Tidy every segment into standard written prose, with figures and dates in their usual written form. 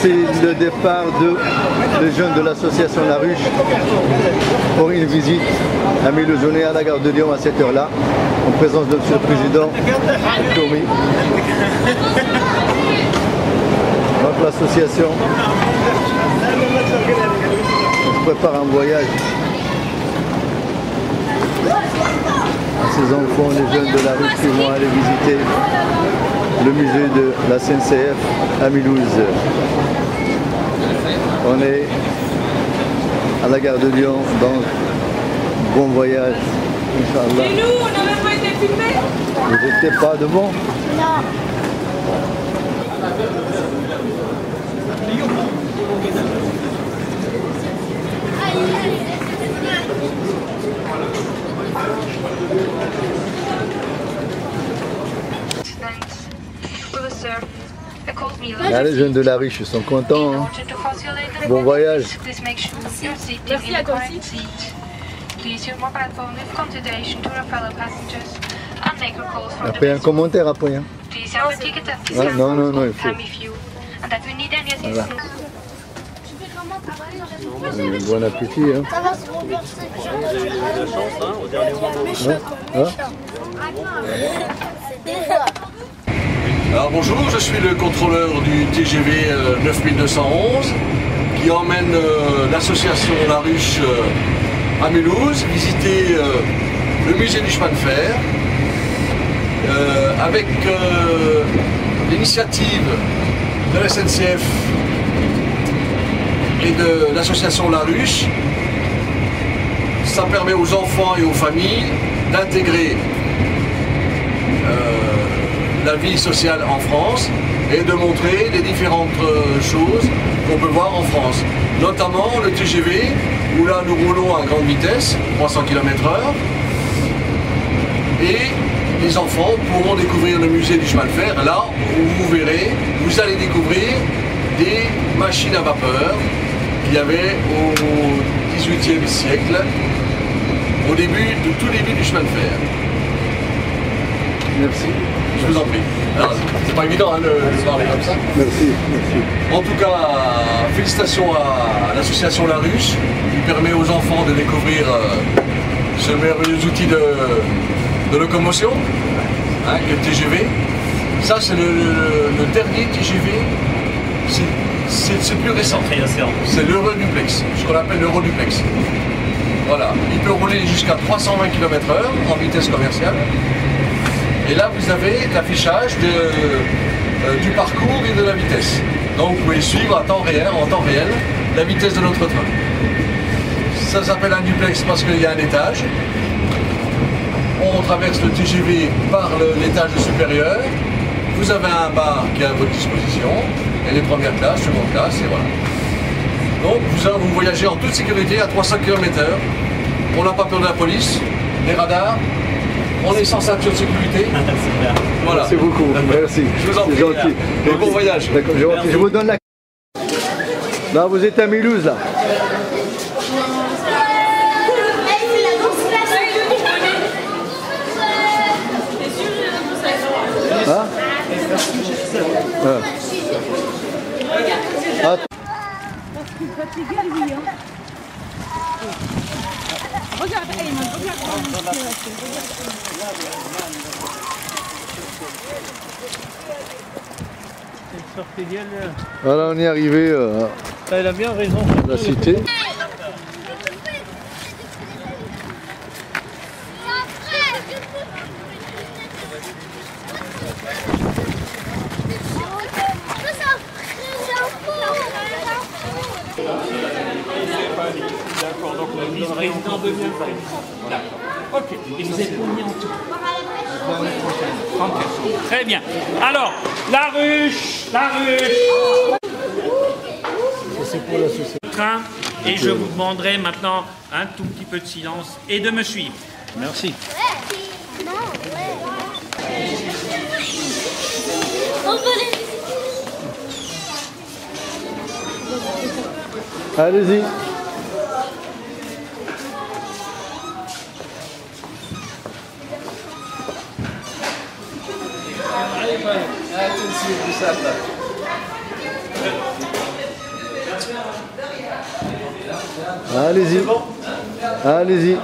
c'est le départ des jeunes de l'association La Ruche pour une visite à Mulhouse. On est à la gare de Lyon à cette heure-là, en présence de M. le Président Tomi. Donc l'association se prépare un voyage à ces enfants, les jeunes de La Ruche qui vont aller visiter le musée de la SNCF à Mulhouse. On est à la gare de Lyon, donc bon voyage, Inch'Allah. Et nous, on n'a même pas été filmés. Vous n'étiez pas devant? Non. Là, les jeunes de La Ruche sont contents. Hein. Bon voyage. Merci à toi aussi. Après un commentaire après. Hein. Ah, non, non, non, il faut. Voilà. Bon appétit. Hein. Ça va se renverser. Vous avez eu de la chance hein, au dernier moment. Alors bonjour, je suis le contrôleur du TGV 9211 qui emmène l'association La Ruche à Mulhouse visiter le musée du chemin de fer avec l'initiative de la SNCF et de l'association La Ruche. Ça permet aux enfants et aux familles d'intégrer la vie sociale en France et de montrer les différentes choses qu'on peut voir en France. Notamment le TGV, où là nous roulons à grande vitesse, 300 km/h. Et les enfants pourront découvrir le musée du chemin de fer, là où vous verrez, vous allez découvrir des machines à vapeur qu'il y avait au XVIIIe siècle, au début, tout début du chemin de fer. Merci. Je vous en prie. Alors, c'est pas évident hein, de parler comme ça. Merci, merci. En tout cas, félicitations à l'association La Ruche qui permet aux enfants de découvrir ce merveilleux outil de locomotion, hein, que le TGV. Ça, c'est le dernier TGV. C'est plus récent. C'est l'Euroduplex, ce qu'on appelle l'Euroduplex. Voilà, il peut rouler jusqu'à 320 km/h en vitesse commerciale. Et là, vous avez l'affichage du parcours et de la vitesse. Donc, vous pouvez suivre en temps réel, la vitesse de notre train. Ça s'appelle un duplex parce qu'il y a un étage. On traverse le TGV par l'étage supérieur. Vous avez un bar qui est à votre disposition. Et les premières classes, seconde classe, et voilà. Donc, vous voyagez en toute sécurité à 300 km/h. On n'a pas peur de la police, des radars. On est sans ceinture de sécurité. Voilà. Merci beaucoup. Merci. Je vous en prie. C'est gentil. Et bon voyage. D'accord, je vous donne la. Là, vous êtes à Mulhouse, là. Hein? Ah. Regarde, Ayman, regarde. Voilà, on est arrivé Elle a bien raison. à la cité. D'accord, donc le vice-président devient président. D'accord. Ok. Et vous êtes combien en tout? 34. Très bien. Alors, La Ruche. C'est pour la société. Train. Et je vous demanderai maintenant un tout petit peu de silence et de me suivre. Merci. Allez-y. Allez-y. Allez-y.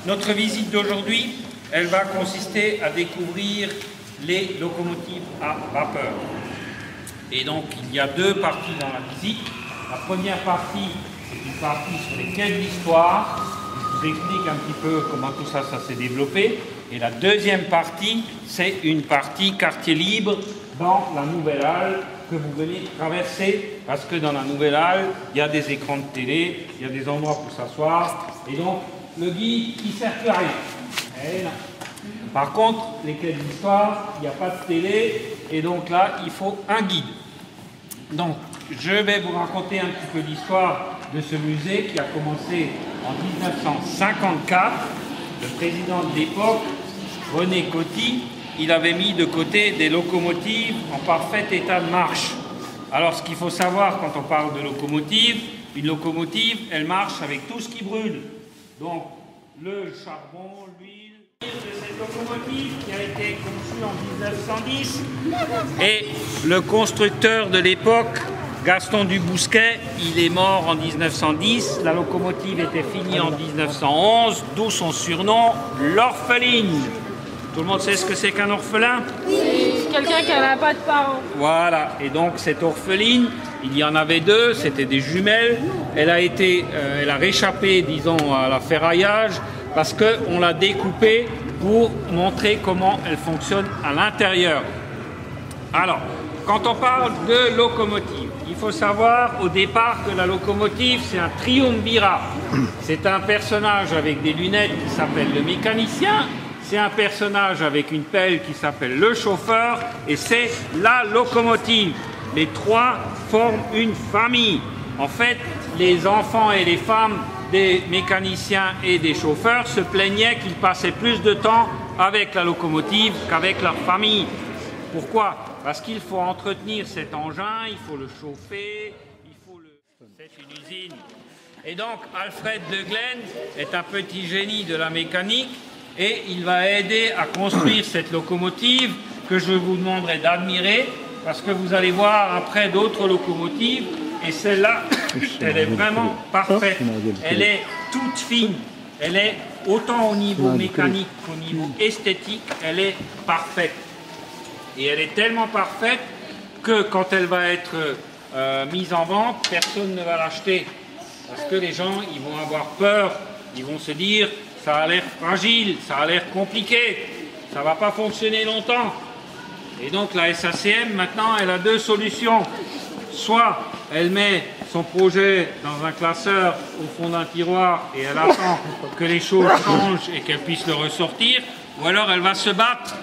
Notre visite d'aujourd'hui, elle va consister à découvrir les locomotives à vapeur. Et donc, il y a deux parties dans la visite. La première partie, c'est une partie sur les quais de l'histoire. Je vous explique un petit peu comment tout ça s'est développé. Et la deuxième partie, c'est une partie quartier libre dans la Nouvelle Halle que vous venez traverser. Parce que dans la Nouvelle Halle, il y a des écrans de télé, il y a des endroits pour s'asseoir. Et donc, le guide, il ne sert plus à rien. Et là. Par contre, les quais de l'histoire, il n'y a pas de télé. Et donc là, il faut un guide. Donc, je vais vous raconter un petit peu l'histoire de ce musée qui a commencé en 1954. Le président de l'époque, René Coty, il avait mis de côté des locomotives en parfait état de marche. Alors, ce qu'il faut savoir quand on parle de locomotive, une locomotive, elle marche avec tout ce qui brûle. Donc, le charbon, l'huile de cette locomotive qui a été conçue en 1910. Et le constructeur de l'époque, Gaston Dubousquet, il est mort en 1910. La locomotive était finie en 1911, d'où son surnom, l'orpheline. Tout le monde sait ce que c'est qu'un orphelin? C'est quelqu'un qui n'a pas de parents. Voilà, et donc cette orpheline, il y en avait deux, c'était des jumelles. Elle a réchappé, disons, à la ferraillage parce qu'on l'a découpée pour montrer comment elle fonctionne à l'intérieur. Alors, quand on parle de locomotive, il faut savoir au départ que la locomotive, c'est un triumvirat. C'est un personnage avec des lunettes qui s'appelle le mécanicien. C'est un personnage avec une pelle qui s'appelle le chauffeur et c'est la locomotive. Les trois forment une famille. En fait, les enfants et les femmes des mécaniciens et des chauffeurs se plaignaient qu'ils passaient plus de temps avec la locomotive qu'avec leur famille. Pourquoi? Parce qu'il faut entretenir cet engin, il faut le chauffer, c'est une usine. Et donc, Alfred de Glen est un petit génie de la mécanique et il va aider à construire cette locomotive que je vous demanderai d'admirer parce que vous allez voir après d'autres locomotives et celle-là, elle est vraiment parfaite. Elle est toute fine. Elle est autant au niveau mécanique qu'au niveau esthétique, elle est parfaite. Et elle est tellement parfaite que quand elle va être mise en vente, personne ne va l'acheter. Parce que les gens, ils vont avoir peur. Ils vont se dire, ça a l'air fragile, ça a l'air compliqué, ça ne va pas fonctionner longtemps. Et donc la SACM, maintenant, elle a deux solutions. Soit elle met son projet dans un classeur au fond d'un tiroir et elle attend que les choses changent et qu'elle puisse le ressortir, ou alors elle va se battre.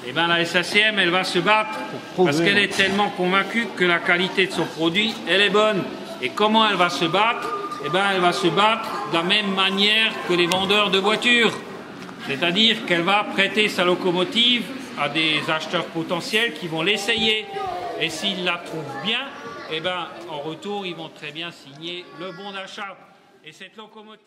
Et bien la SACM, elle va se battre parce qu'elle est tellement convaincue que la qualité de son produit, elle est bonne. Et comment elle va se battre? Eh bien, elle va se battre de la même manière que les vendeurs de voitures. C'est-à-dire qu'elle va prêter sa locomotive à des acheteurs potentiels qui vont l'essayer. Et s'ils la trouvent bien, eh bien, en retour, ils vont très bien signer le bon d'achat. Et cette locomotive...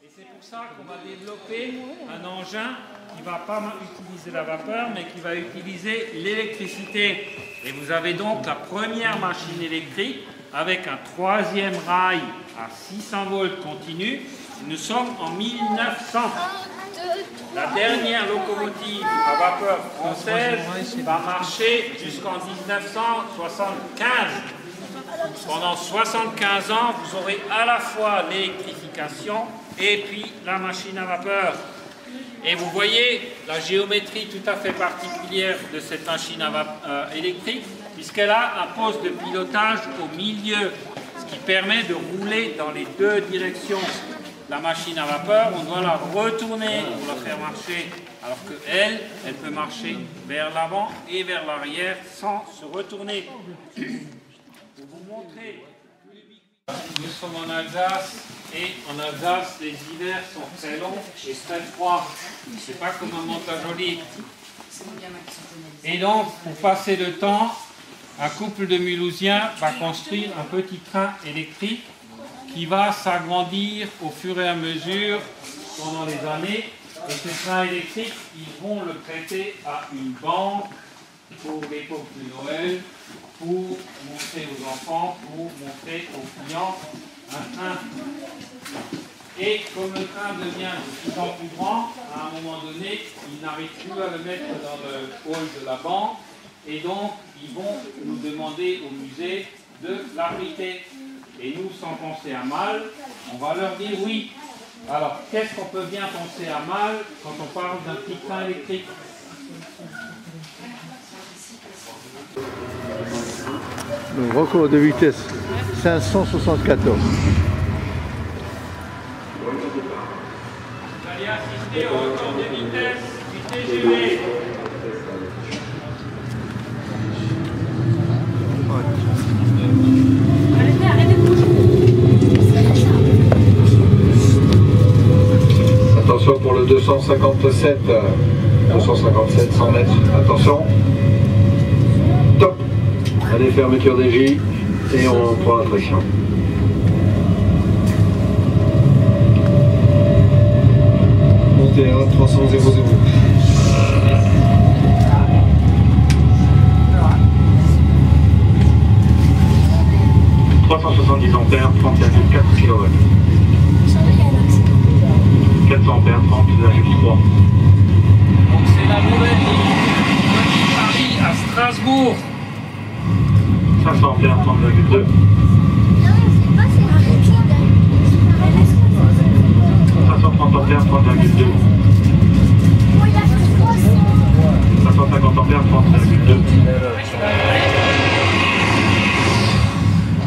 Et c'est pour ça qu'on va développer un engin qui ne va pas utiliser la vapeur, mais qui va utiliser l'électricité. Et vous avez donc la première machine électrique avec un troisième rail à 600 volts continu. Nous sommes en 1900. La dernière locomotive à vapeur française va marcher jusqu'en 1975. Pendant 75 ans, vous aurez à la fois l'électrification et puis la machine à vapeur. Et vous voyez la géométrie tout à fait particulière de cette machine électrique, puisqu'elle a un poste de pilotage au milieu, ce qui permet de rouler dans les deux directions. La machine à vapeur, on doit la retourner pour la faire marcher, alors qu'elle, elle peut marcher vers l'avant et vers l'arrière sans se retourner. Pour vous montrer, nous sommes en Alsace, et en Alsace, les hivers sont très longs et très froids. C'est pas comme à Montajoly. Et donc, pour passer le temps, un couple de Mulhousiens va construire un petit train électrique qui va s'agrandir au fur et à mesure pendant les années. Et ce train électrique, ils vont le prêter à une banque pour l'époque de Noël, pour montrer aux enfants, pour montrer aux clients un train. Et comme le train devient de plus en plus grand, à un moment donné, ils n'arrivent plus à le mettre dans le hall de la banque, et donc ils vont nous demander au musée de l'abriter. Et nous, sans penser à mal, on va leur dire oui. Alors, qu'est-ce qu'on peut bien penser à mal quand on parle d'un petit train électrique? Le record de vitesse, 574. Vous allez assister au record de vitesse du TGV. Attention pour le 257, 100 mètres, attention, top, allez, fermeture des J et on prend la traction. Montez à 300 0. 370 ampères, 30,4 kW. 400 ampères, 30,3. Donc c'est la nouvelle ligne de Paris à Strasbourg. 500 ampères, 30,2. 530 ampères, 30,2. 550 ampères, 30,2.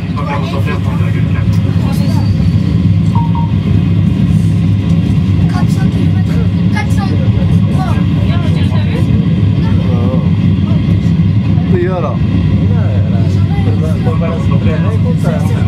640 ampères, 30,4. 574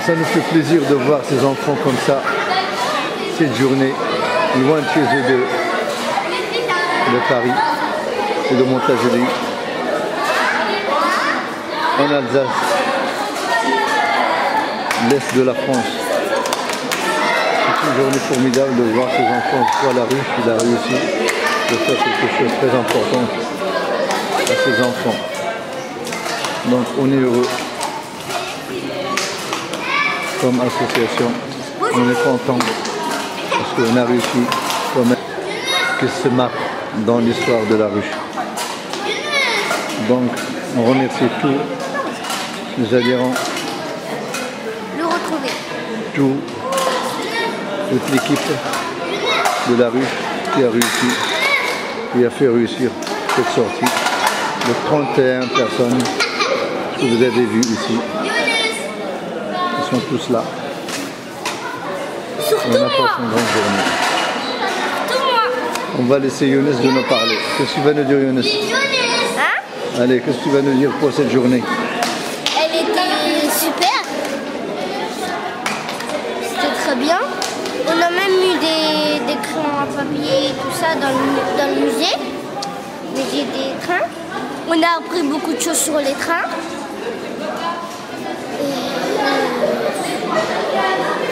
Ça nous fait plaisir de voir ces enfants comme ça, cette journée, loin de chez eux de Paris et de Montagélie, en Alsace, l'Est de la France. C'est une journée formidable de voir ces enfants. Je vois la ruche, il a réussi de faire quelque chose de très important à ces enfants. Donc on est heureux. Comme association, on est content parce qu'on a réussi quand même que se marque dans l'histoire de la ruche. Donc on remercie tous les adhérents, toute l'équipe de la ruche qui a réussi, qui a fait réussir cette sortie de 31 personnes que vous avez vues ici. Ils sont tous là. Surtout on a passé une grande journée. On va laisser Younes de nous parler. Qu'est-ce que tu vas nous dire, Younes? Hein? Allez, qu'est-ce que tu vas nous dire pour cette journée? Elle était super. C'était très bien. On a même eu des crayons à papier et tout ça dans le musée. Musée des trains. On a appris beaucoup de choses sur les trains. Et